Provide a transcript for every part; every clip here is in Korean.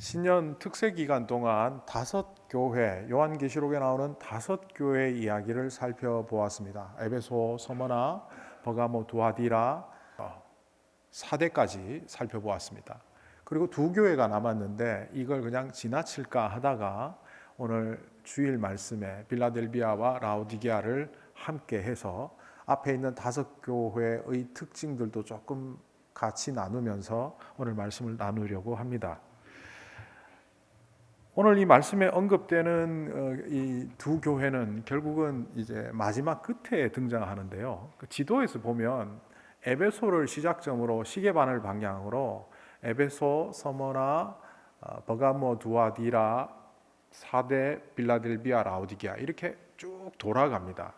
신년 특세 기간 동안 5교회, 요한계시록에 나오는 5교회 이야기를 살펴보았습니다. 에베소, 서머나, 버가모, 두아디라, 사대까지 살펴보았습니다. 그리고 2교회가 남았는데 이걸 그냥 지나칠까 하다가 오늘 주일 말씀에 빌라델비아와 라오디게아를 함께 해서 앞에 있는 5교회의 특징들도 조금 같이 나누면서 오늘 말씀을 나누려고 합니다. 오늘 이 말씀에 언급되는 이 2교회는 결국은 이제 마지막 끝에 등장하는데요. 지도에서 보면 에베소를 시작점으로 시계반을 방향으로 에베소, 서머나, 버가모, 두아디라, 사대, 빌라델비아, 라오디게아 이렇게 쭉 돌아갑니다.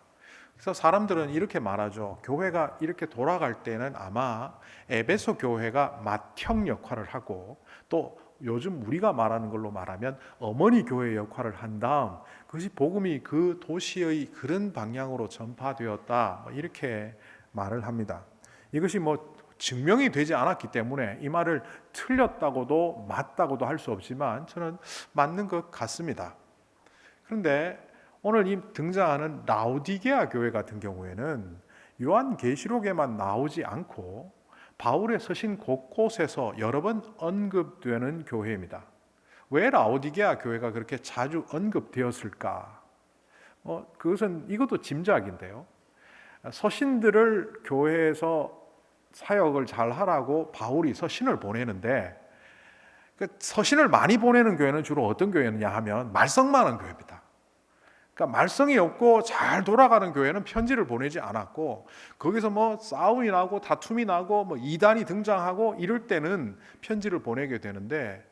그래서 사람들은 이렇게 말하죠. 교회가 이렇게 돌아갈 때는 아마 에베소 교회가 맏형 역할을 하고 또 요즘 우리가 말하는 걸로 말하면 어머니 교회 역할을 한 다음 그것이 복음이 그 도시의 그런 방향으로 전파되었다 이렇게 말을 합니다. 이것이 증명이 되지 않았기 때문에 이 말을 틀렸다고도 맞다고도 할 수 없지만 저는 맞는 것 같습니다. 그런데 오늘 이 등장하는 라오디게아 교회 같은 경우에는 요한계시록에만 나오지 않고 바울의 서신 곳곳에서 여러 번 언급되는 교회입니다. 왜 라오디게아 교회가 그렇게 자주 언급되었을까? 그것은 이것도 짐작인데요. 서신들을 교회에서 사역을 잘 하라고 바울이 서신을 보내는데 그 서신을 많이 보내는 교회는 주로 어떤 교회느냐 하면 말썽 많은 교회입니다. 그러니까 말썽이 없고 잘 돌아가는 교회는 편지를 보내지 않았고 거기서 싸움이 나고 다툼이 나고 이단이 등장하고 이럴 때는 편지를 보내게 되는데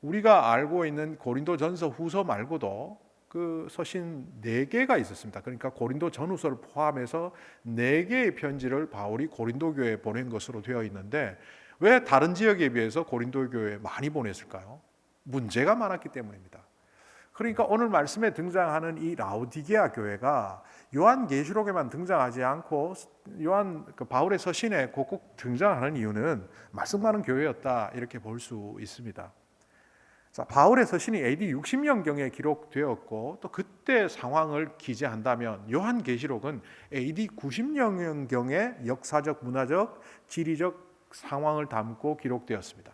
우리가 알고 있는 고린도전서 후서 말고도 그 서신 4개가 있었습니다. 그러니까 고린도 전후서를 포함해서 4개의 편지를 바울이 고린도 교회에 보낸 것으로 되어 있는데 왜 다른 지역에 비해서 고린도 교회에 많이 보냈을까요? 문제가 많았기 때문입니다. 그러니까 오늘 말씀에 등장하는 이 라오디게아 교회가 요한계시록에만 등장하지 않고 바울의 서신에 꼭꼭 등장하는 이유는 말씀 많은 교회였다 이렇게 볼 수 있습니다. 자, 바울의 서신이 AD 60년경에 기록되었고 또 그때 상황을 기재한다면 요한계시록은 AD 90년경의 역사적, 문화적, 지리적 상황을 담고 기록되었습니다.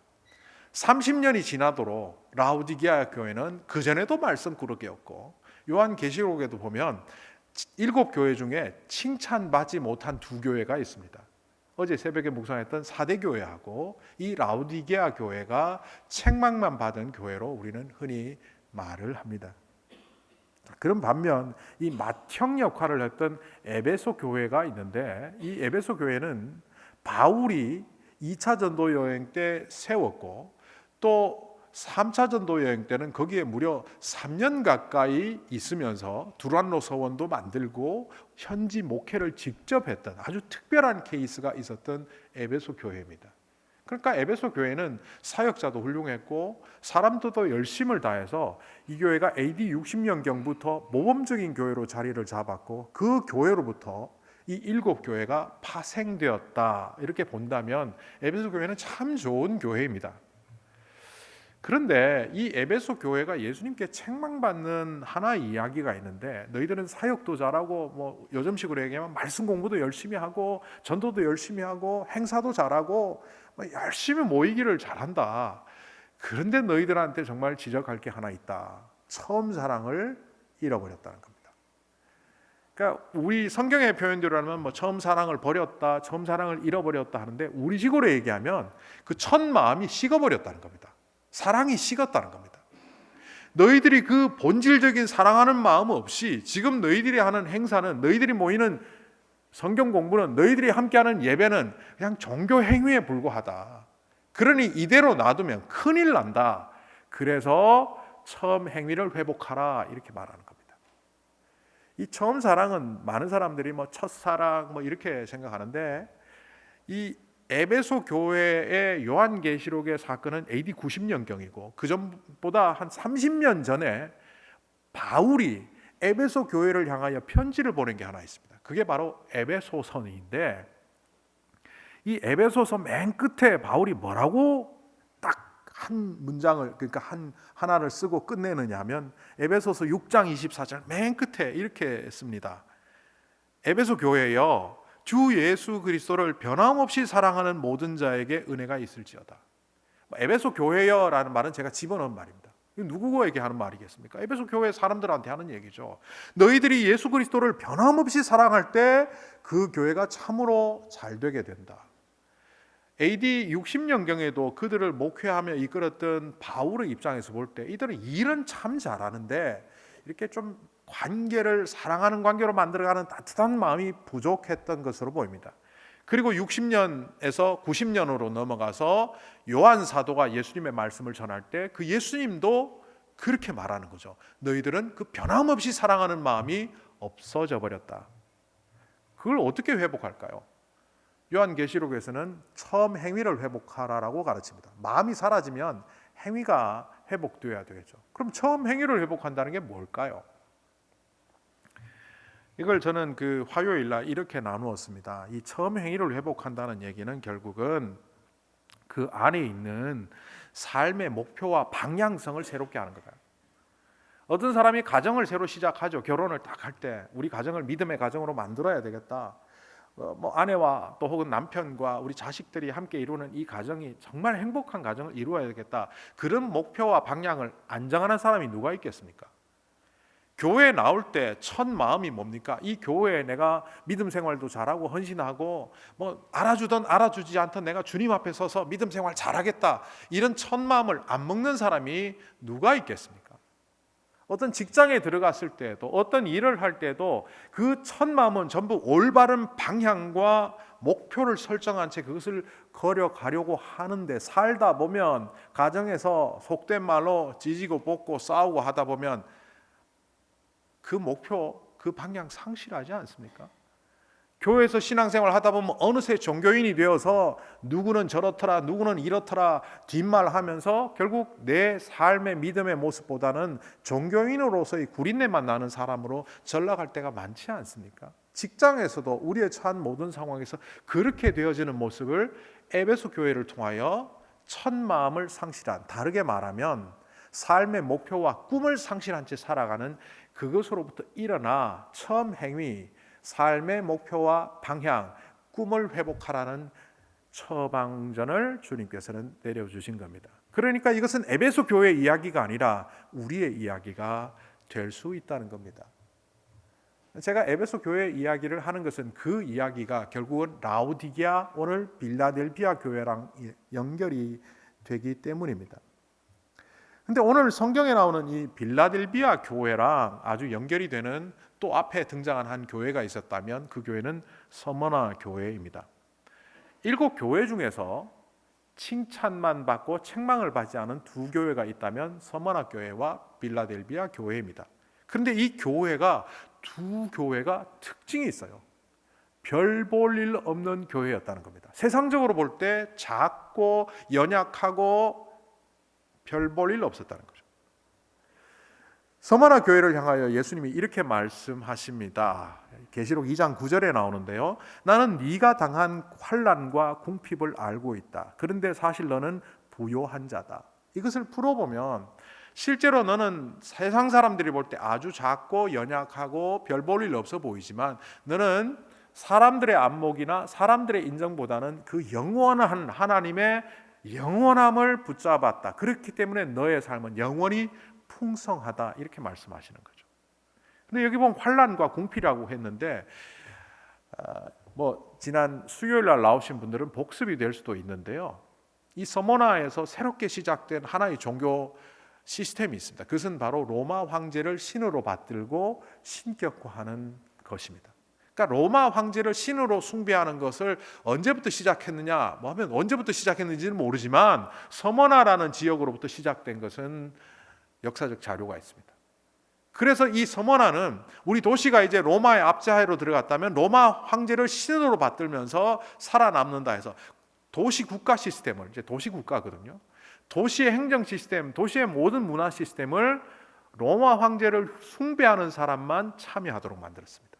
30년이 지나도록 라오디게아 교회는 그전에도 말썽꾸러기였고 요한계시록에도 보면 7교회 중에 칭찬받지 못한 2교회가 있습니다. 어제 새벽에 묵상했던 사대교회하고 이 라오디게아 교회가 책망만 받은 교회로 우리는 흔히 말을 합니다. 그런 반면 이 맏형 역할을 했던 에베소 교회가 있는데 이 에베소 교회는 바울이 2차 전도 여행 때 세웠고 또 3차 전도 여행 때는 거기에 무려 3년 가까이 있으면서 두란노 서원도 만들고 현지 목회를 직접 했던 아주 특별한 케이스가 있었던 에베소 교회입니다. 그러니까 에베소 교회는 사역자도 훌륭했고 사람들도 열심을 다해서 이 교회가 AD 60년경부터 모범적인 교회로 자리를 잡았고 그 교회로부터 이 7교회가 파생되었다 이렇게 본다면 에베소 교회는 참 좋은 교회입니다. 그런데 이 에베소 교회가 예수님께 책망받는 하나의 이야기가 있는데 너희들은 사역도 잘하고 요즘식으로 얘기하면 말씀 공부도 열심히 하고 전도도 열심히 하고 행사도 잘하고 열심히 모이기를 잘한다. 그런데 너희들한테 정말 지적할 게 하나 있다. 처음 사랑을 잃어버렸다는 겁니다. 그러니까 우리 성경의 표현대로라면 처음 사랑을 버렸다, 처음 사랑을 잃어버렸다 하는데 우리식으로 얘기하면 그 첫 마음이 식어버렸다는 겁니다. 사랑이 식었다는 겁니다. 너희들이 그 본질적인 사랑하는 마음 없이 지금 너희들이 하는 행사는 너희들이 모이는 성경 공부는 너희들이 함께하는 예배는 그냥 종교 행위에 불과하다. 그러니 이대로 놔두면 큰일 난다. 그래서 처음 행위를 회복하라 이렇게 말하는 겁니다. 이 처음 사랑은 많은 사람들이 첫사랑 이렇게 생각하는데 이 에베소 교회의 요한계시록의 사건은 AD 90년경이고 그 전보다 한 30년 전에 바울이 에베소 교회를 향하여 편지를 보낸 게 하나 있습니다. 그게 바로 에베소서인데 이 에베소서 맨 끝에 바울이 뭐라고 딱 한 문장을 그러니까 하나를 쓰고 끝내느냐 하면 에베소서 6장 24절 맨 끝에 이렇게 씁니다. 에베소 교회여 주 예수 그리스도를 변함없이 사랑하는 모든 자에게 은혜가 있을지어다. 에베소 교회여라는 말은 제가 집어넣은 말입니다. 누구에게 하는 말이겠습니까? 에베소 교회 사람들한테 하는 얘기죠. 너희들이 예수 그리스도를 변함없이 사랑할 때 그 교회가 참으로 잘 되게 된다. AD 60년경에도 그들을 목회하며 이끌었던 바울의 입장에서 볼 때 이들은 일은 참 잘하는데 이렇게 좀 관계를 사랑하는 관계로 만들어가는 따뜻한 마음이 부족했던 것으로 보입니다. 그리고 60년에서 90년으로 넘어가서 요한 사도가 예수님의 말씀을 전할 때 그 예수님도 그렇게 말하는 거죠. 너희들은 그 변함없이 사랑하는 마음이 없어져 버렸다. 그걸 어떻게 회복할까요? 요한계시록에서는 처음 행위를 회복하라라고 가르칩니다. 마음이 사라지면 행위가 회복되어야 되겠죠. 그럼 처음 행위를 회복한다는 게 뭘까요? 이걸 저는 그 화요일 날 이렇게 나누었습니다. 이 처음 행위를 회복한다는 얘기는 결국은 그 안에 있는 삶의 목표와 방향성을 새롭게 하는 거예요. 어떤 사람이 가정을 새로 시작하죠. 결혼을 딱 할 때 우리 가정을 믿음의 가정으로 만들어야 되겠다. 아내와 또 혹은 남편과 우리 자식들이 함께 이루는 이 가정이 정말 행복한 가정을 이루어야 되겠다. 그런 목표와 방향을 안 정하는 사람이 누가 있겠습니까? 교회에 나올 때 첫 마음이 뭡니까? 이 교회에 내가 믿음 생활도 잘하고 헌신하고 알아주든 알아주지 않든 내가 주님 앞에 서서 믿음 생활 잘하겠다. 이런 첫 마음을 안 먹는 사람이 누가 있겠습니까? 어떤 직장에 들어갔을 때도 어떤 일을 할 때도 그 첫 마음은 전부 올바른 방향과 목표를 설정한 채 그것을 걸어가려고 하는데 살다 보면 가정에서 속된 말로 지지고 볶고 싸우고 하다 보면 그 목표, 그 방향 상실하지 않습니까? 교회에서 신앙생활 하다 보면 어느새 종교인이 되어서 누구는 저렇더라 누구는 이렇더라 뒷말하면서 결국 내 삶의 믿음의 모습보다는 종교인으로서의 구린내만 나는 사람으로 전락할 때가 많지 않습니까? 직장에서도 우리의 처한 모든 상황에서 그렇게 되어지는 모습을 에베소 교회를 통하여 첫 마음을 상실한, 다르게 말하면 삶의 목표와 꿈을 상실한 채 살아가는 그것으로부터 일어나 처음 행위, 삶의 목표와 방향, 꿈을 회복하라는 처방전을 주님께서는 내려주신 겁니다. 그러니까 이것은 에베소 교회의 이야기가 아니라 우리의 이야기가 될 수 있다는 겁니다. 제가 에베소 교회 이야기를 하는 것은 그 이야기가 결국은 라오디게아, 오늘 빌라델비아 교회랑 연결이 되기 때문입니다. 근데 오늘 성경에 나오는 이 빌라델비아 교회랑 아주 연결이 되는 또 앞에 등장한 한 교회가 있었다면 그 교회는 서머나 교회입니다. 7 교회 중에서 칭찬만 받고 책망을 받지 않은 2 교회가 있다면 서머나 교회와 빌라델비아 교회입니다. 그런데 이 교회가 2 교회가 특징이 있어요. 별 볼 일 없는 교회였다는 겁니다. 세상적으로 볼 때 작고 연약하고 별 볼 일 없었다는 거죠. 서머나 교회를 향하여 예수님이 이렇게 말씀하십니다. 계시록 2장 9절에 나오는데요. 나는 네가 당한 환난과 궁핍을 알고 있다. 그런데 사실 너는 부요한 자다. 이것을 풀어보면 실제로 너는 세상 사람들이 볼 때 아주 작고 연약하고 별 볼 일 없어 보이지만 너는 사람들의 안목이나 사람들의 인정보다는 그 영원한 하나님의 영원함을 붙잡았다. 그렇기 때문에 너의 삶은 영원히 풍성하다. 이렇게 말씀하시는 거죠. 근데 여기 보면 환난과 궁핍이라고 했는데 지난 수요일 날 나오신 분들은 복습이 될 수도 있는데요. 이 서머나에서 새롭게 시작된 하나의 종교 시스템이 있습니다. 그것은 바로 로마 황제를 신으로 받들고 신격화하는 것입니다. 그러니까 로마 황제를 신으로 숭배하는 것을 언제부터 시작했느냐 하면 언제부터 시작했는지는 모르지만 서머나라는 지역으로부터 시작된 것은 역사적 자료가 있습니다. 그래서 이 서머나는 우리 도시가 이제 로마의 압제하에로 들어갔다면 로마 황제를 신으로 받들면서 살아남는다 해서 도시 국가 시스템을, 이제 도시 국가거든요. 도시의 행정 시스템, 도시의 모든 문화 시스템을 로마 황제를 숭배하는 사람만 참여하도록 만들었습니다.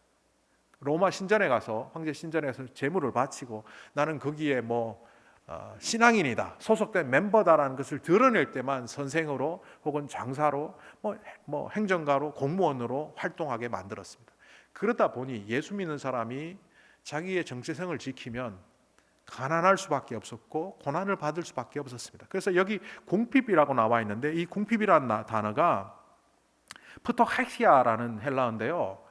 로마 신전에 가서 황제 신전에 가서 제물을 바치고 나는 거기에 신앙인이다, 소속된 멤버다라는 것을 드러낼 때만 선생으로 혹은 장사로 뭐 행정가로 공무원으로 활동하게 만들었습니다. 그러다 보니 예수 믿는 사람이 자기의 정체성을 지키면 가난할 수밖에 없었고 고난을 받을 수밖에 없었습니다. 그래서 여기 궁핍이라고 나와 있는데 이 궁핍이라는 단어가 프토카키아라는 헬라어인데요.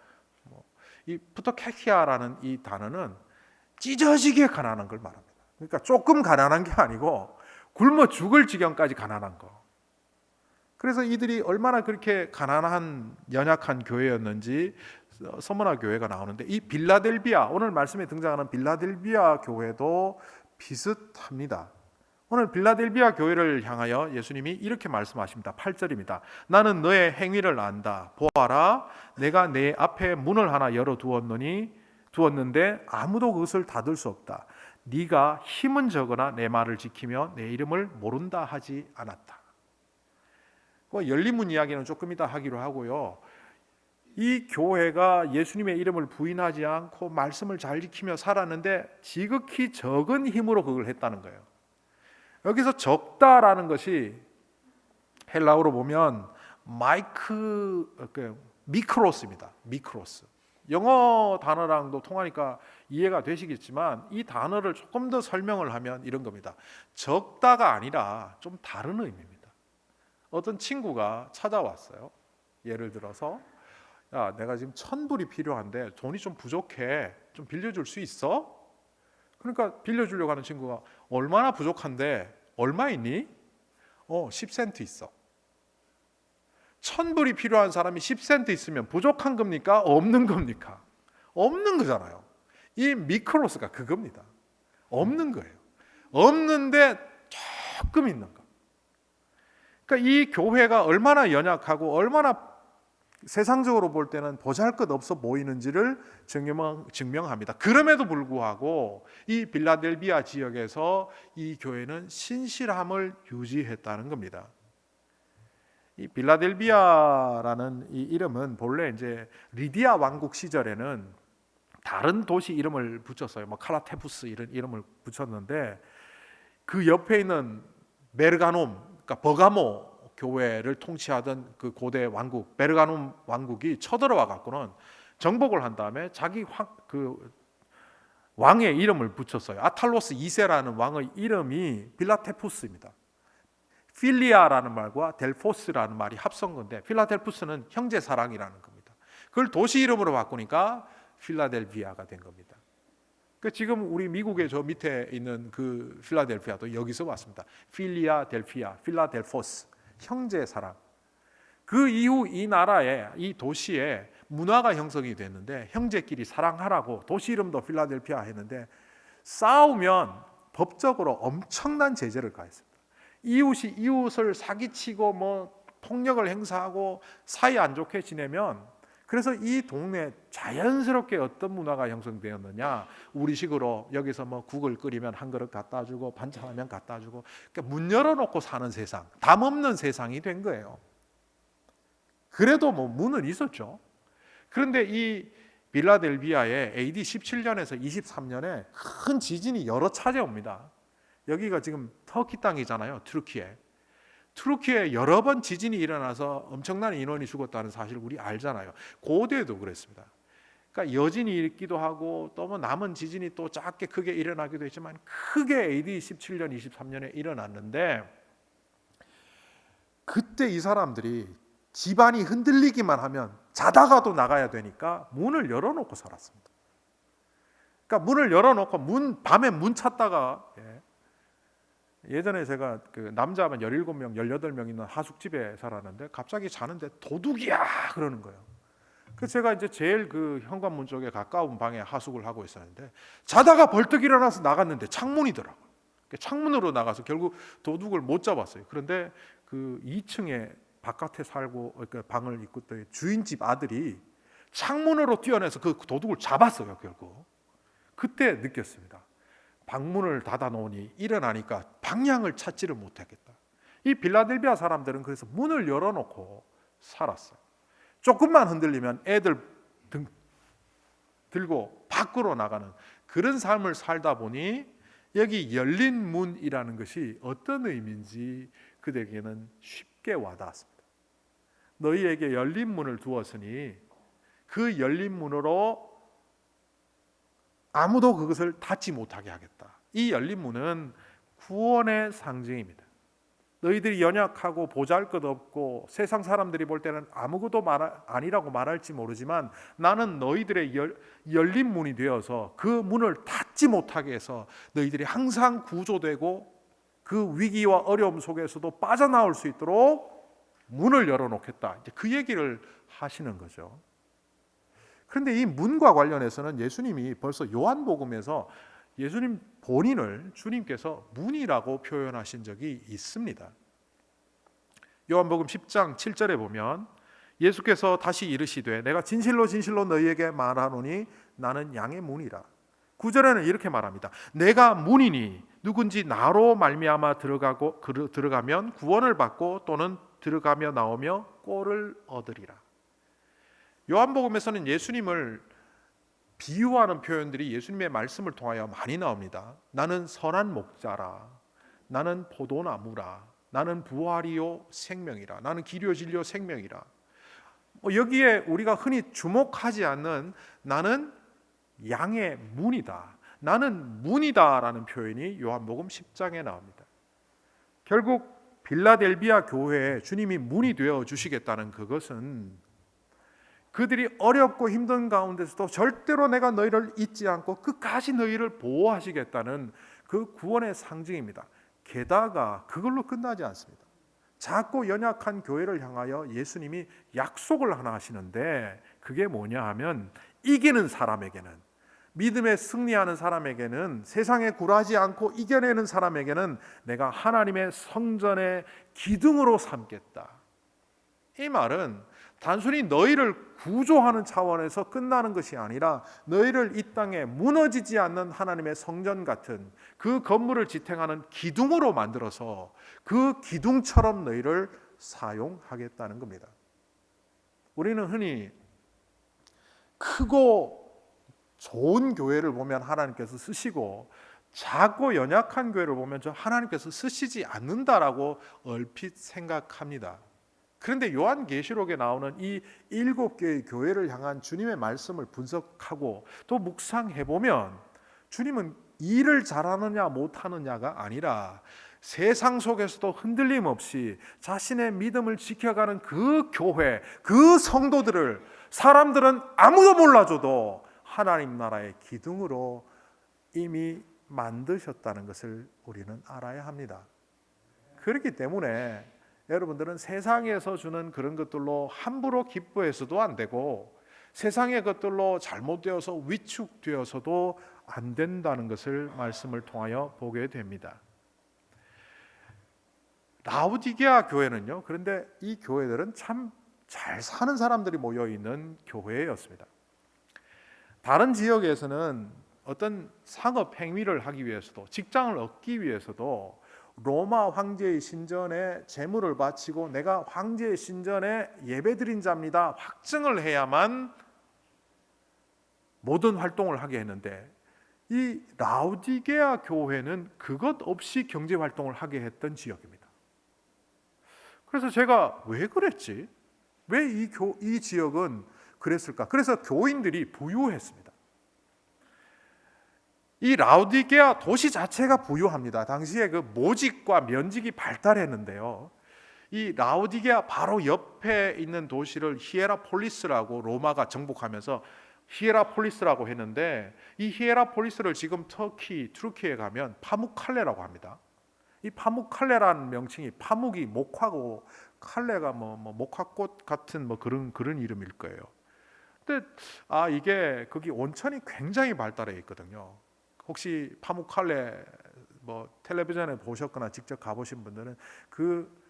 이 프토카키아라는 이 단어는 찢어지게 가난한 걸 말합니다. 그러니까 조금 가난한 게 아니고 굶어 죽을 지경까지 가난한 거. 그래서 이들이 얼마나 그렇게 가난한 연약한 교회였는지 서머나 교회가 나오는데, 이 빌라델비아, 오늘 말씀에 등장하는 빌라델비아 교회도 비슷합니다. 오늘 빌라델비아 교회를 향하여 예수님이 이렇게 말씀하십니다. 8절입니다. 나는 너의 행위를 안다. 보아라, 내가 내 앞에 문을 하나 열어 두었는데 아무도 그것을 닫을 수 없다. 네가 힘은 적으나 내 말을 지키며 내 이름을 모른다 하지 않았다. 열린 문 이야기는 조금 이따 하기로 하고요. 이 교회가 예수님의 이름을 부인하지 않고 말씀을 잘 지키며 살았는데 지극히 적은 힘으로 그걸 했다는 거예요. 여기서 적다라는 것이 헬라어로 보면 미크로스입니다. 미크로스. 영어 단어랑도 통하니까 이해가 되시겠지만 이 단어를 조금 더 설명을 하면 이런 겁니다. 적다가 아니라 좀 다른 의미입니다. 어떤 친구가 찾아왔어요. 예를 들어서, 야, 내가 지금 1,000불이 필요한데 돈이 좀 부족해. 좀 빌려줄 수 있어? 그러니까 빌려주려고 하는 친구가 얼마나 부족한데 얼마 있니? 10센트 있어. 1,000불이 필요한 사람이 10센트 있으면 부족한 겁니까? 없는 겁니까? 없는 거잖아요. 이 미크로스가 그겁니다. 없는 거예요. 없는데 조금 있는 거. 그러니까 이 교회가 얼마나 연약하고 얼마나 세상적으로 볼 때는 보잘것없어 보이는지를 증명합니다. 그럼에도 불구하고 이 빌라델비아 지역에서 이 교회는 신실함을 유지했다는 겁니다. 이 빌라델비아라는 이 이름은 본래 이제 리디아 왕국 시절에는 다른 도시 이름을 붙였어요. 뭐 칼라테푸스 이런 이름을 붙였는데 그 옆에 있는 베르가놈, 그러니까 버가모 교회를 통치하던 그 고대 왕국 베르가눔 왕국이 쳐들어와 갖고는 정복을 한 다음에 자기 그 왕의 이름을 붙였어요. 아탈로스 2세라는 왕의 이름이 빌라테푸스입니다. 필리아라는 말과 델포스라는 말이 합성 건데 필라델푸스는 형제 사랑이라는 겁니다. 그걸 도시 이름으로 바꾸니까 필라델비아가 된 겁니다. 그러니까 지금 우리 미국의 저 밑에 있는 그 필라델피아도 여기서 왔습니다. 필리아델피아, 필라델포스, 형제 사랑. 그 이후 이 나라에 이 도시에 문화가 형성이 됐는데 형제끼리 사랑하라고 도시 이름도 필라델피아 했는데 싸우면 법적으로 엄청난 제재를 가했습니다. 이웃이 이웃을 사기치고 뭐 폭력을 행사하고 사이 안 좋게 지내면, 그래서 이 동네에 자연스럽게 어떤 문화가 형성되었느냐, 우리식으로 여기서 뭐 국을 끓이면 한 그릇 갖다 주고 반찬하면 갖다 주고, 그러니까 문 열어놓고 사는 세상, 담 없는 세상이 된 거예요. 그래도 뭐 문은 있었죠. 그런데 이 빌라델비아에 AD 17년에서 23년에 큰 지진이 여러 차례 옵니다. 여기가 지금 터키 땅이잖아요. 투르키에 여러 번 지진이 일어나서 엄청난 인원이 죽었다는 사실을 우리 알잖아요. 고대에도 그랬습니다. 그러니까 여진이 있기도 하고 또 뭐 남은 지진이 또 작게 크게 일어나기도 했지만 크게 AD 17년, 23년에 일어났는데 그때 이 사람들이 집안이 흔들리기만 하면 자다가도 나가야 되니까 문을 열어놓고 살았습니다. 그러니까 문을 열어놓고 밤에 문 찾다가 예전에 제가 그 남자만 17명, 18명 있는 하숙집에 살았는데 갑자기 자는데 도둑이야 그러는 거예요. 그래서 제가 이제 제일 그 현관문 쪽에 가까운 방에 하숙을 하고 있었는데 자다가 벌떡 일어나서 나갔는데 창문이더라고요. 창문으로 나가서 결국 도둑을 못 잡았어요. 그런데 그 2층에 바깥에 살고 그러니까 방을 입고 있던 주인집 아들이 창문으로 뛰어내서 그 도둑을 잡았어요. 결국 그때 느꼈습니다. 방문을 닫아 놓으니 일어나니까 방향을 찾지를 못하겠다. 이 빌라델비아 사람들은 그래서 문을 열어놓고 살았어요. 조금만 흔들리면 애들 들고 밖으로 나가는 그런 삶을 살다 보니 여기 열린 문이라는 것이 어떤 의미인지 그들에게는 쉽게 와닿았습니다. 너희에게 열린 문을 두었으니 그 열린 문으로 아무도 그것을 닫지 못하게 하겠다. 이 열린 문은 구원의 상징입니다. 너희들이 연약하고 보잘것없고 세상 사람들이 볼 때는 아무것도 아니라고 말할지 모르지만 나는 너희들의 열린 문이 되어서 그 문을 닫지 못하게 해서 너희들이 항상 구조되고 그 위기와 어려움 속에서도 빠져나올 수 있도록 문을 열어놓겠다. 이제 그 얘기를 하시는 거죠. 그런데 이 문과 관련해서는 예수님이 벌써 요한복음에서 예수님 본인을 주님께서 문이라고 표현하신 적이 있습니다. 요한복음 10장 7절에 보면 예수께서 다시 이르시되 내가 진실로 진실로 너희에게 말하노니 나는 양의 문이라. 9절에는 이렇게 말합니다. 내가 문이니 누군지 나로 말미암아 들어가면 구원을 받고 또는 들어가며 나오며 꼴을 얻으리라. 요한복음에서는 예수님을 비유하는 표현들이 예수님의 말씀을 통하여 많이 나옵니다. 나는 선한 목자라, 나는 포도나무라, 나는 부활이요 생명이라, 나는 길이요 진리요 생명이라. 여기에 우리가 흔히 주목하지 않는 나는 양의 문이다, 나는 문이다라는 표현이 요한복음 10장에 나옵니다. 결국 빌라델비아 교회에 주님이 문이 되어 주시겠다는 그것은 그들이 어렵고 힘든 가운데서도 절대로 내가 너희를 잊지 않고 끝까지 너희를 보호하시겠다는 그 구원의 상징입니다. 게다가 그걸로 끝나지 않습니다. 작고 연약한 교회를 향하여 예수님이 약속을 하나 하시는데 그게 뭐냐 하면 이기는 사람에게는, 믿음에 승리하는 사람에게는, 세상에 굴하지 않고 이겨내는 사람에게는 내가 하나님의 성전의 기둥으로 삼겠다. 이 말은 단순히 너희를 구조하는 차원에서 끝나는 것이 아니라 너희를 이 땅에 무너지지 않는 하나님의 성전 같은 그 건물을 지탱하는 기둥으로 만들어서 그 기둥처럼 너희를 사용하겠다는 겁니다. 우리는 흔히 크고 좋은 교회를 보면 하나님께서 쓰시고 작고 연약한 교회를 보면 저 하나님께서 쓰시지 않는다라고 얼핏 생각합니다. 그런데 요한계시록에 나오는 이 7개의 교회를 향한 주님의 말씀을 분석하고 또 묵상해 보면 주님은 일을 잘하느냐 못하느냐가 아니라 세상 속에서도 흔들림 없이 자신의 믿음을 지켜가는 그 교회, 그 성도들을 사람들은 아무도 몰라줘도 하나님 나라의 기둥으로 이미 만드셨다는 것을 우리는 알아야 합니다. 그렇기 때문에 여러분들은 세상에서 주는 그런 것들로 함부로 기뻐해서도 안 되고 세상의 것들로 잘못되어서 위축되어서도 안 된다는 것을 말씀을 통하여 보게 됩니다. 라우디게아 교회는요, 그런데 이 교회들은 참 잘 사는 사람들이 모여있는 교회였습니다. 다른 지역에서는 어떤 상업 행위를 하기 위해서도, 직장을 얻기 위해서도 로마 황제의 신전에 제물을 바치고 내가 황제의 신전에 예배드린 자입니다 확증을 해야만 모든 활동을 하게 했는데 이 라우디게아 교회는 그것 없이 경제 활동을 하게 했던 지역입니다. 그래서 제가 왜 그랬지? 왜 이 지역은 그랬을까? 그래서 교인들이 부유했습니다. 이 라우디게아 도시 자체가 부유합니다. 당시에 그 모직과 면직이 발달했는데요. 이 라우디게아 바로 옆에 있는 도시를 히에라폴리스라고 로마가 정복하면서 히에라폴리스라고 했는데 이 히에라폴리스를 지금 투르키에 가면 파묵칼레라고 합니다. 이 파묵칼레라는 명칭이 파묵이 목화고 칼레가 목화꽃 같은 그런 이름일 거예요. 근데 이게 거기 온천이 굉장히 발달해 있거든요. 혹시 파묵칼레 텔레비전에 보셨거나 직접 가보신 분들은 그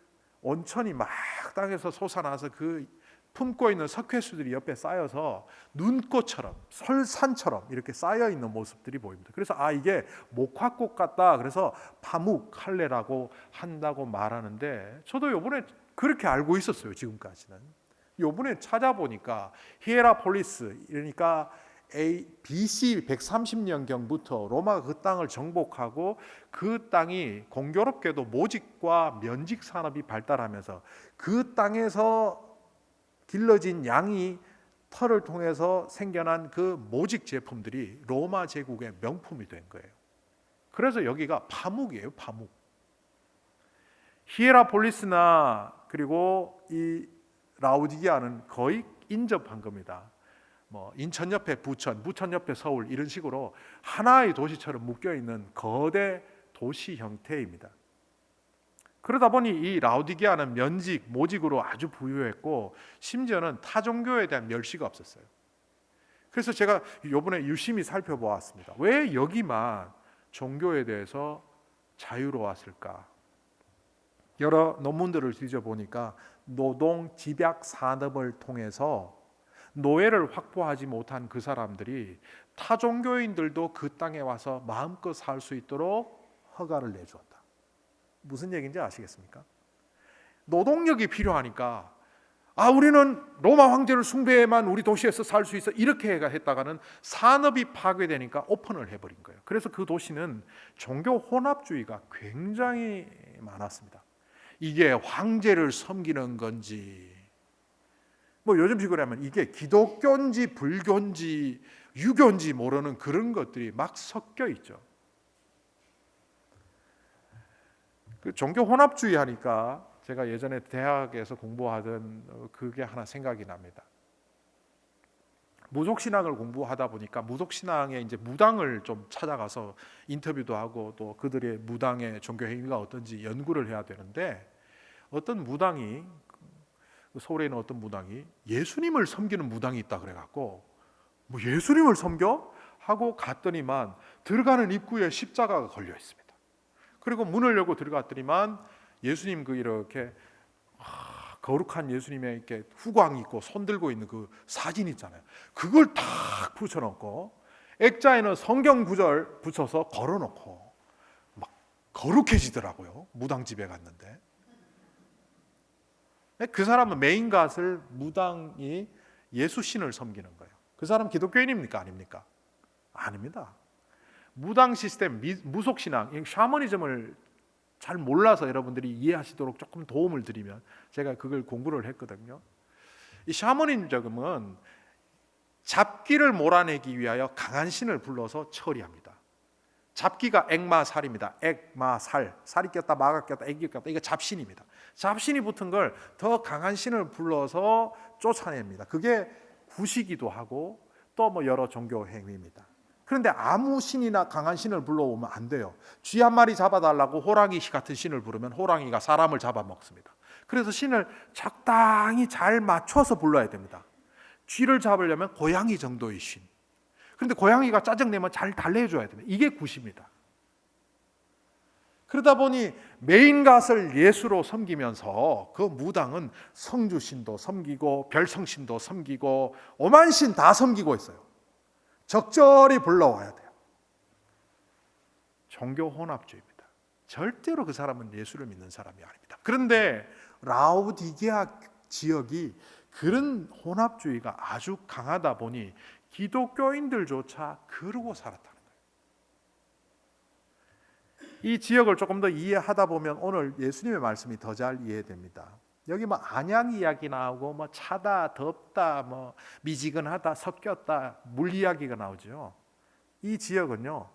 온천이 막 땅에서 솟아나서 그 품고 있는 석회수들이 옆에 쌓여서 눈꽃처럼 설산처럼 이렇게 쌓여 있는 모습들이 보입니다. 그래서 이게 목화꽃 같다. 그래서 파묵칼레라고 한다고 말하는데 저도 요번에 그렇게 알고 있었어요. 지금까지는. 요번에 찾아보니까 히에라폴리스, 그러니까 BC 130년경부터 로마가 그 땅을 정복하고 그 땅이 공교롭게도 모직과 면직 산업이 발달하면서 그 땅에서 길러진 양이 털을 통해서 생겨난 그 모직 제품들이 로마 제국의 명품이 된 거예요. 그래서 여기가 파묵이에요, 파묵. 히에라폴리스나 그리고 이 라우디게아는 거의 인접한 겁니다. 뭐 인천 옆에 부천, 부천 옆에 서울 이런 식으로 하나의 도시처럼 묶여 있는 거대 도시 형태입니다. 그러다 보니 이 라우디게아는 면직, 모직으로 아주 부유했고 심지어는 타 종교에 대한 멸시가 없었어요. 그래서 제가 이번에 유심히 살펴보았습니다. 왜 여기만 종교에 대해서 자유로웠을까? 여러 논문들을 뒤져보니까 노동 집약 산업을 통해서 노예를 확보하지 못한 그 사람들이 타 종교인들도 그 땅에 와서 마음껏 살 수 있도록 허가를 내주었다. 무슨 얘기인지 아시겠습니까? 노동력이 필요하니까 우리는 로마 황제를 숭배해만 우리 도시에서 살 수 있어 이렇게 했다가는 산업이 파괴되니까 오픈을 해버린 거예요. 그래서 그 도시는 종교 혼합주의가 굉장히 많았습니다. 이게 황제를 섬기는 건지 뭐 요즘식으로 하면 이게 기독교인지 불교인지 유교인지 모르는 그런 것들이 막 섞여 있죠. 그 종교 혼합주의 하니까 제가 예전에 대학에서 공부하던 그게 하나 생각이 납니다. 무속신앙을 공부하다 보니까 무속신앙의 이제 무당을 좀 찾아가서 인터뷰도 하고 또 그들의 무당의 종교 행위가 어떤지 연구를 해야 되는데 어떤 무당이 서울에 있는 어떤 무당이 예수님을 섬기는 무당이 있다 그래갖고 뭐 예수님을 섬겨? 하고 갔더니만 들어가는 입구에 십자가가 걸려 있습니다. 그리고 문을 열고 들어갔더니만 예수님 그 이렇게 거룩한 예수님의 이렇게 후광 있고 손 들고 있는 그 사진 있잖아요. 그걸 탁 붙여놓고 액자에는 성경 구절 붙여서 걸어놓고 막 거룩해지더라고요. 무당집에 갔는데 그 사람은 메인갓을 무당이 예수신을 섬기는 거예요. 그 사람 기독교인입니까? 아닙니까? 아닙니다. 무당 시스템, 무속신앙, 샤머니즘을 잘 몰라서 여러분들이 이해하시도록 조금 도움을 드리면 제가 그걸 공부를 했거든요. 이 샤머니즘은 잡기를 몰아내기 위하여 강한 신을 불러서 처리합니다. 잡기가 액마살입니다. 액마살, 살이 꼈다 마가 꼈다 액이 꼈다 이거 잡신입니다. 잡신이 붙은 걸 더 강한 신을 불러서 쫓아냅니다. 그게 구시기도 하고 또 뭐 여러 종교 행위입니다. 그런데 아무 신이나 강한 신을 불러오면 안 돼요. 쥐 한 마리 잡아달라고 호랑이 같은 신을 부르면 호랑이가 사람을 잡아먹습니다. 그래서 신을 적당히 잘 맞춰서 불러야 됩니다. 쥐를 잡으려면 고양이 정도의 신. 그런데 고양이가 짜증내면 잘 달래줘야 됩니다. 이게 굿입니다. 그러다 보니 메인갓을 예수로 섬기면서 그 무당은 성주신도 섬기고 별성신도 섬기고 오만신 다 섬기고 있어요. 적절히 불러와야 돼요. 종교 혼합주의입니다. 절대로 그 사람은 예수를 믿는 사람이 아닙니다. 그런데 라우디게아 지역이 그런 혼합주의가 아주 강하다 보니 기독교인들조차 그러고 살았다는 거예요. 이 지역을 조금 더 이해하다 보면 오늘 예수님의 말씀이 더 잘 이해됩니다. 여기 뭐 안양 이야기 나오고 뭐 차다, 덥다, 뭐 미지근하다, 섞였다, 물 이야기가 나오죠. 이 지역은요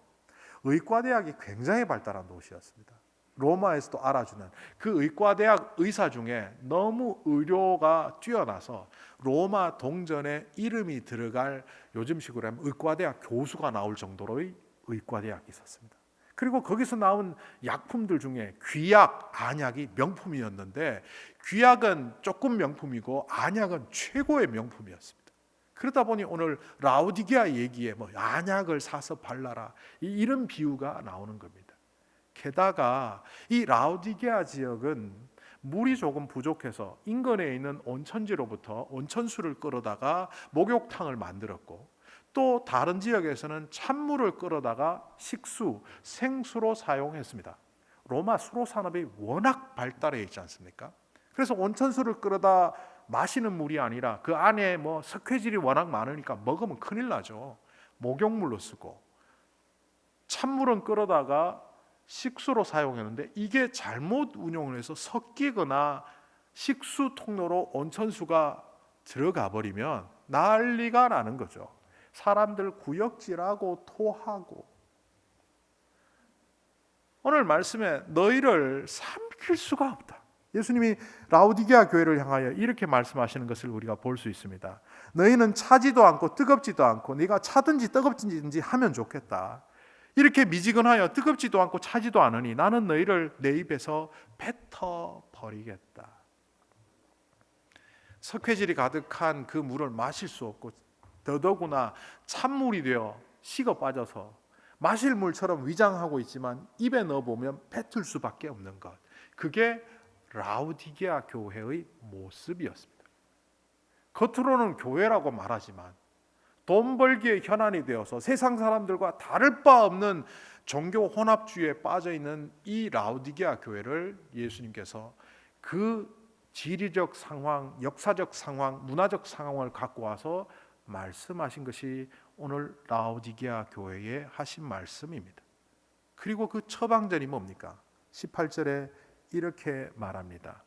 의과대학이 굉장히 발달한 도시였습니다. 로마에서도 알아주는 그 의과대학 의사 중에 너무 의료가 뛰어나서 로마 동전에 이름이 들어갈 요즘식으로 하면 의과대학 교수가 나올 정도로의 의과대학이 있었습니다. 그리고 거기서 나온 약품들 중에 귀약, 안약이 명품이었는데 귀약은 조금 명품이고 안약은 최고의 명품이었습니다. 그러다 보니 오늘 라우디게아 얘기에 뭐 안약을 사서 발라라 이런 비유가 나오는 겁니다. 게다가 이 라우디게아 지역은 물이 조금 부족해서 인근에 있는 온천지로부터 온천수를 끌어다가 목욕탕을 만들었고 또 다른 지역에서는 찬물을 끌어다가 식수, 생수로 사용했습니다. 로마 수로 산업이 워낙 발달해 있지 않습니까? 그래서 온천수를 끌어다 마시는 물이 아니라 그 안에 뭐 석회질이 워낙 많으니까 먹으면 큰일 나죠. 목욕물로 쓰고 찬물은 끓여다가 식수로 사용했는데 이게 잘못 운용을 해서 섞이거나 식수 통로로 온천수가 들어가 버리면 난리가 나는 거죠. 사람들 구역질하고 토하고. 오늘 말씀에 너희를 삼킬 수가 없다. 예수님이 라오디게아 교회를 향하여 이렇게 말씀하시는 것을 우리가 볼 수 있습니다. 너희는 차지도 않고 뜨겁지도 않고 네가 차든지 뜨겁든지 하면 좋겠다. 이렇게 미지근하여 뜨겁지도 않고 차지도 않으니 나는 너희를 내 입에서 뱉어 버리겠다. 석회질이 가득한 그 물을 마실 수 없고 더더구나 찬물이 되어 식어 빠져서 마실 물처럼 위장하고 있지만 입에 넣어보면 뱉을 수밖에 없는 것. 그게 라오디게아 교회의 모습이었습니다. 겉으로는 교회라고 말하지만 돈 벌기의 현안이 되어서 세상 사람들과 다를 바 없는 종교 혼합주의에 빠져있는 이 라오디게아 교회를 예수님께서 그 지리적 상황, 역사적 상황, 문화적 상황을 갖고 와서 말씀하신 것이 오늘 라오디게아 교회에 하신 말씀입니다. 그리고 그 처방전이 뭡니까? 18절에 이렇게 말합니다.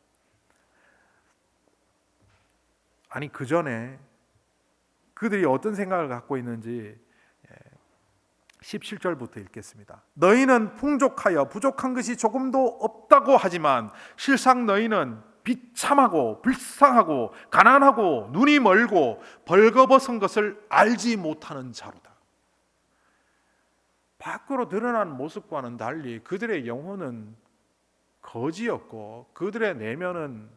아니 그 전에 그들이 어떤 생각을 갖고 있는지 17절부터 읽겠습니다. 너희는 풍족하여 부족한 것이 조금도 없다고 하지만 실상 너희는 비참하고 불쌍하고 가난하고 눈이 멀고 벌거벗은 것을 알지 못하는 자로다. 밖으로 드러난 모습과는 달리 그들의 영혼은 거지였고 그들의 내면은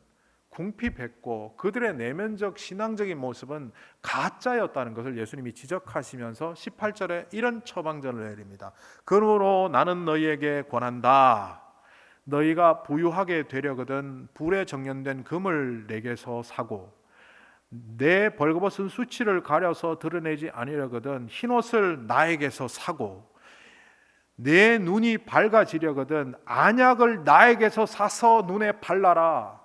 궁핍했고 그들의 내면적 신앙적인 모습은 가짜였다는 것을 예수님이 지적하시면서 18절에 이런 처방전을 내립니다. 그러므로 나는 너희에게 권한다. 너희가 부유하게 되려거든 불에 정연된 금을 내게서 사고 내 벌거벗은 수치를 가려서 드러내지 아니려거든 흰옷을 나에게서 사고 내 눈이 밝아지려거든 안약을 나에게서 사서 눈에 발라라.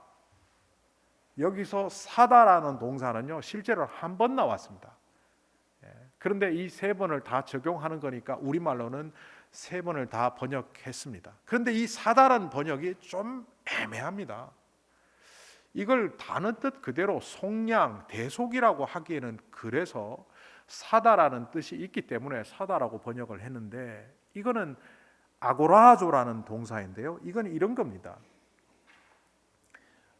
여기서 사다라는 동사는요 실제로 한 번 나왔습니다. 그런데 이 세 번을 다 적용하는 거니까 우리말로는 세 번을 다 번역했습니다. 그런데 이 사다라는 번역이 좀 애매합니다. 이걸 단어 뜻 그대로 속량, 대속이라고 하기에는 그래서 사다라는 뜻이 있기 때문에 사다라고 번역을 했는데 이거는 아고라조라는 동사인데요. 이건 이런 겁니다.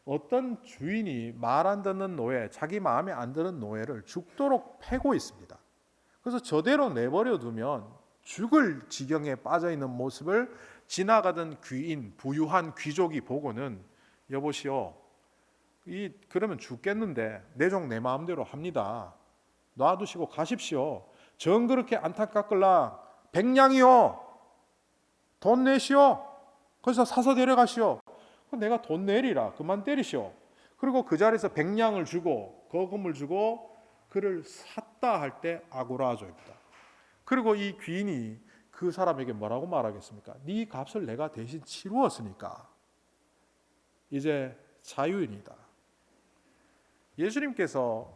어떤 주인이 말 안 듣는 노예, 자기 마음에 안 드는 노예를 죽도록 패고 있습니다. 그래서 저대로 내버려 두면 죽을 지경에 빠져 있는 모습을 지나가던 귀인, 부유한 귀족이 보고는 여보시오, 그러면 죽겠는데 내 종 내 마음대로 합니다. 놔두시고 가십시오. 정 그렇게 안타깝걸라 백냥이요, 돈 내시오. 그래서 사서 데려가시오. 내가 돈 내리라 그만 때리시오. 그리고 그 자리에서 백냥을 주고 거금을 주고 그를 샀다 할 때 아고라조입니다. 그리고 이 귀인이 그 사람에게 뭐라고 말하겠습니까? 네 값을 내가 대신 치루었으니까 이제 자유인이다. 예수님께서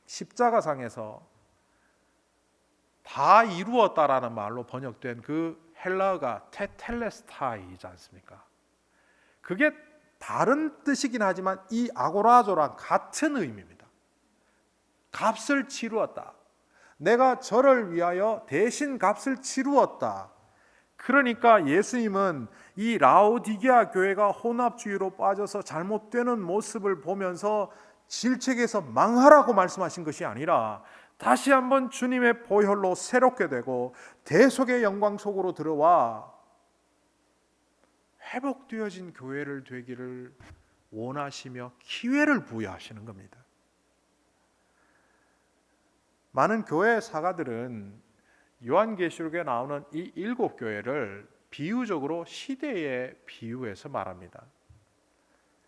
십자가상에서 다 이루었다라는 말로 번역된 그 헬라어가 테텔레스타이지 않습니까? 그게 다른 뜻이긴 하지만 이 아고라조랑 같은 의미입니다. 값을 치루었다. 내가 저를 위하여 대신 값을 치루었다. 그러니까 예수님은 이 라오디게아 교회가 혼합주의로 빠져서 잘못되는 모습을 보면서 질책에서 망하라고 말씀하신 것이 아니라 다시 한번 주님의 보혈로 새롭게 되고 대속의 영광 속으로 들어와 회복되어진 교회를 되기를 원하시며 기회를 부여하시는 겁니다. 많은 교회 사가들은 요한계시록에 나오는 이 7교회를 비유적으로 시대에 비유해서 말합니다.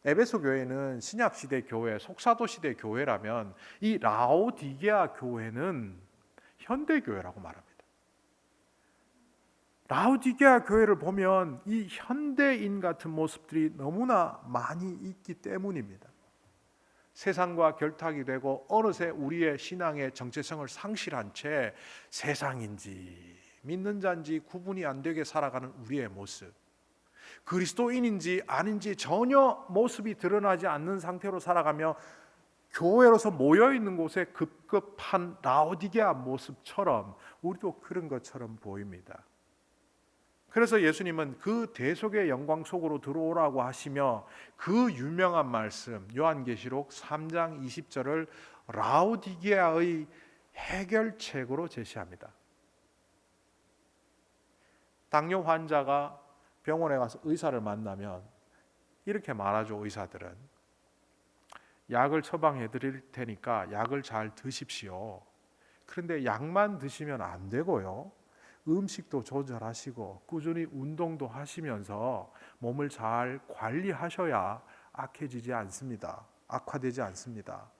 에베소 교회는 신약 시대 교회, 속사도 시대 교회라면 이 라오디게아 교회는 현대 교회라고 말합니다. 라오디게아 교회를 보면 이 현대인 같은 모습들이 너무나 많이 있기 때문입니다. 세상과 결탁이 되고 어느새 우리의 신앙의 정체성을 상실한 채 세상인지 믿는 자인지 구분이 안 되게 살아가는 우리의 모습, 그리스도인인지 아닌지 전혀 모습이 드러나지 않는 상태로 살아가며 교회로서 모여있는 곳에 급급한 라오디게아 모습처럼 우리도 그런 것처럼 보입니다. 그래서 예수님은 그 대속의 영광 속으로 들어오라고 하시며 그 유명한 말씀 요한계시록 3장 20절을 라오디게아의 해결책으로 제시합니다. 당뇨 환자가 병원에 가서 의사를 만나면 이렇게 말하죠. 의사들은 약을 처방해 드릴 테니까 약을 잘 드십시오. 그런데 약만 드시면 안 되고요, 음식도 조절하시고 꾸준히 운동도 하시면서 몸을 잘 관리하셔야 악해지지 않습니다. 악화되지 않습니다.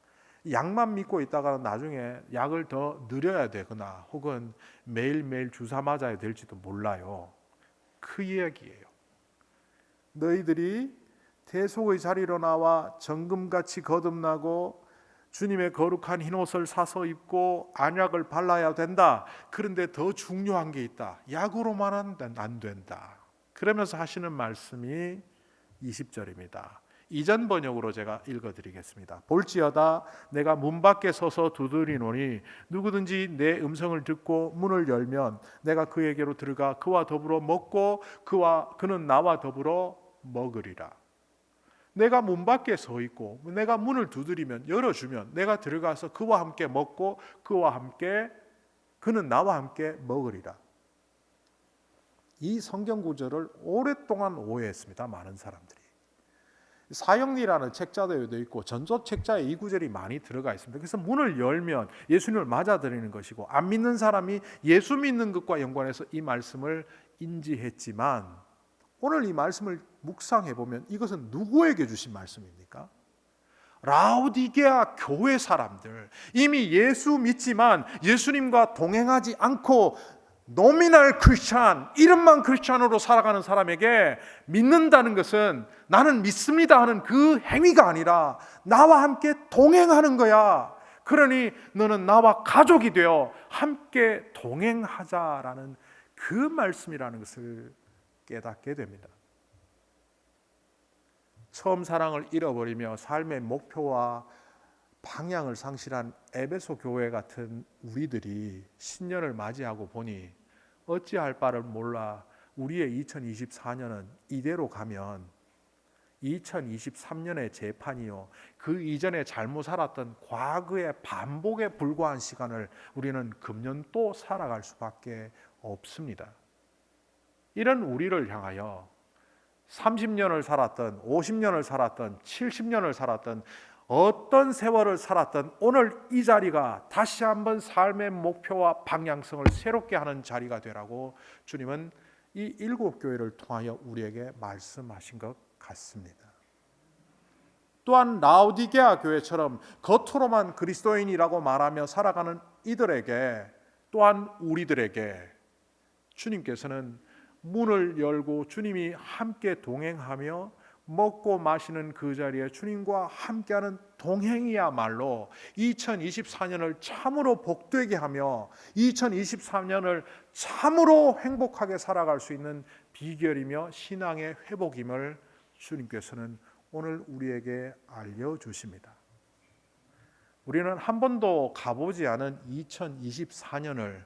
약만 믿고 있다가 나중에 약을 더 늘려야 되거나 혹은 매일매일 주사 맞아야 될지도 몰라요. 그 이야기예요. 너희들이 대속의 자리로 나와 정금같이 거듭나고 주님의 거룩한 흰옷을 사서 입고 안약을 발라야 된다. 그런데 더 중요한 게 있다. 약으로만 안 된다. 그러면서 하시는 말씀이 20절입니다. 이전 번역으로 제가 읽어드리겠습니다. 볼지어다 내가 문 밖에 서서 두드리노니 누구든지 내 음성을 듣고 문을 열면 내가 그에게로 들어가 그와 더불어 먹고 그는 나와 더불어 먹으리라. 내가 문 밖에 서 있고 내가 문을 두드리면 열어주면 내가 들어가서 그와 함께 먹고 그는 나와 함께 먹으리라. 이 성경 구절을 오랫동안 오해했습니다. 많은 사람들이. 사형리라는 책자도 있고 전조 책자에 이 구절이 많이 들어가 있습니다. 그래서 문을 열면 예수님을 맞아들이는 것이고 안 믿는 사람이 예수 믿는 것과 연관해서 이 말씀을 인지했지만 오늘 이 말씀을 묵상해 보면 이것은 누구에게 주신 말씀입니까? 라오디게아 교회 사람들, 이미 예수 믿지만 예수님과 동행하지 않고 노미널 크리스찬, 이름만 크리스찬으로 살아가는 사람에게 믿는다는 것은 나는 믿습니다 하는 그 행위가 아니라 나와 함께 동행하는 거야. 그러니 너는 나와 가족이 되어 함께 동행하자라는 그 말씀이라는 것을 깨닫게 됩니다. 처음 사랑을 잃어버리며 삶의 목표와 방향을 상실한 에베소 교회 같은 우리들이 신년을 맞이하고 보니 어찌할 바를 몰라 우리의 2024년은 이대로 가면 2023년의 재판이요, 그 이전에 잘못 살았던 과거의 반복에 불과한 시간을 우리는 금년 또 살아갈 수밖에 없습니다. 이런 우리를 향하여 30년을 살았던 50년을 살았던 70년을 살았던 어떤 세월을 살았던 오늘 이 자리가 다시 한번 삶의 목표와 방향성을 새롭게 하는 자리가 되라고 주님은 이 7교회를 통하여 우리에게 말씀하신 것 같습니다. 또한 라오디게아 교회처럼 겉으로만 그리스도인이라고 말하며 살아가는 이들에게, 또한 우리들에게 주님께서는 문을 열고 주님이 함께 동행하며 먹고 마시는 그 자리에 주님과 함께하는 동행이야말로 2024년을 참으로 복되게 하며 2023년을 참으로 행복하게 살아갈 수 있는 비결이며 신앙의 회복임을 주님께서는 오늘 우리에게 알려주십니다. 우리는 한 번도 가보지 않은 2024년을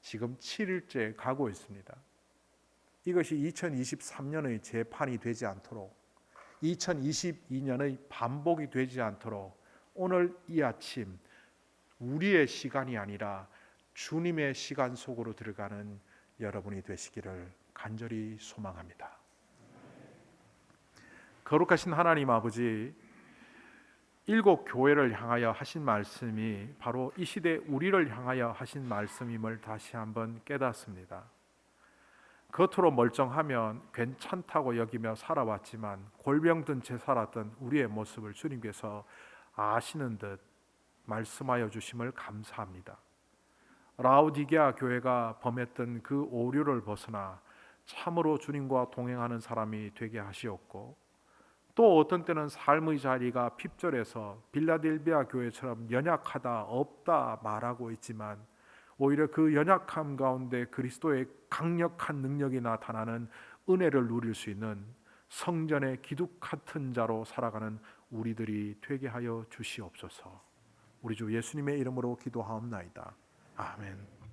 지금 7일째 가고 있습니다. 이것이 2023년의 재판이 되지 않도록, 2022년의 반복이 되지 않도록 오늘 이 아침 우리의 시간이 아니라 주님의 시간 속으로 들어가는 여러분이 되시기를 간절히 소망합니다. 거룩하신 하나님 아버지, 7교회를 향하여 하신 말씀이 바로 이 시대 우리를 향하여 하신 말씀임을 다시 한번 깨닫습니다. 겉으로 멀쩡하면 괜찮다고 여기며 살아왔지만 골병든 채 살았던 우리의 모습을 주님께서 아시는 듯 말씀하여 주심을 감사합니다. 라오디게아 교회가 범했던 그 오류를 벗어나 참으로 주님과 동행하는 사람이 되게 하시옵고, 또 어떤 때는 삶의 자리가 핍절해서 빌라델비아 교회처럼 연약하다, 없다 말하고 있지만 오히려 그 연약함 가운데 그리스도의 강력한 능력이 나타나는 은혜를 누릴 수 있는 성전의 기둥 같은 자로 살아가는 우리들이 되게 하여 주시옵소서. 우리 주 예수님의 이름으로 기도하옵나이다. 아멘.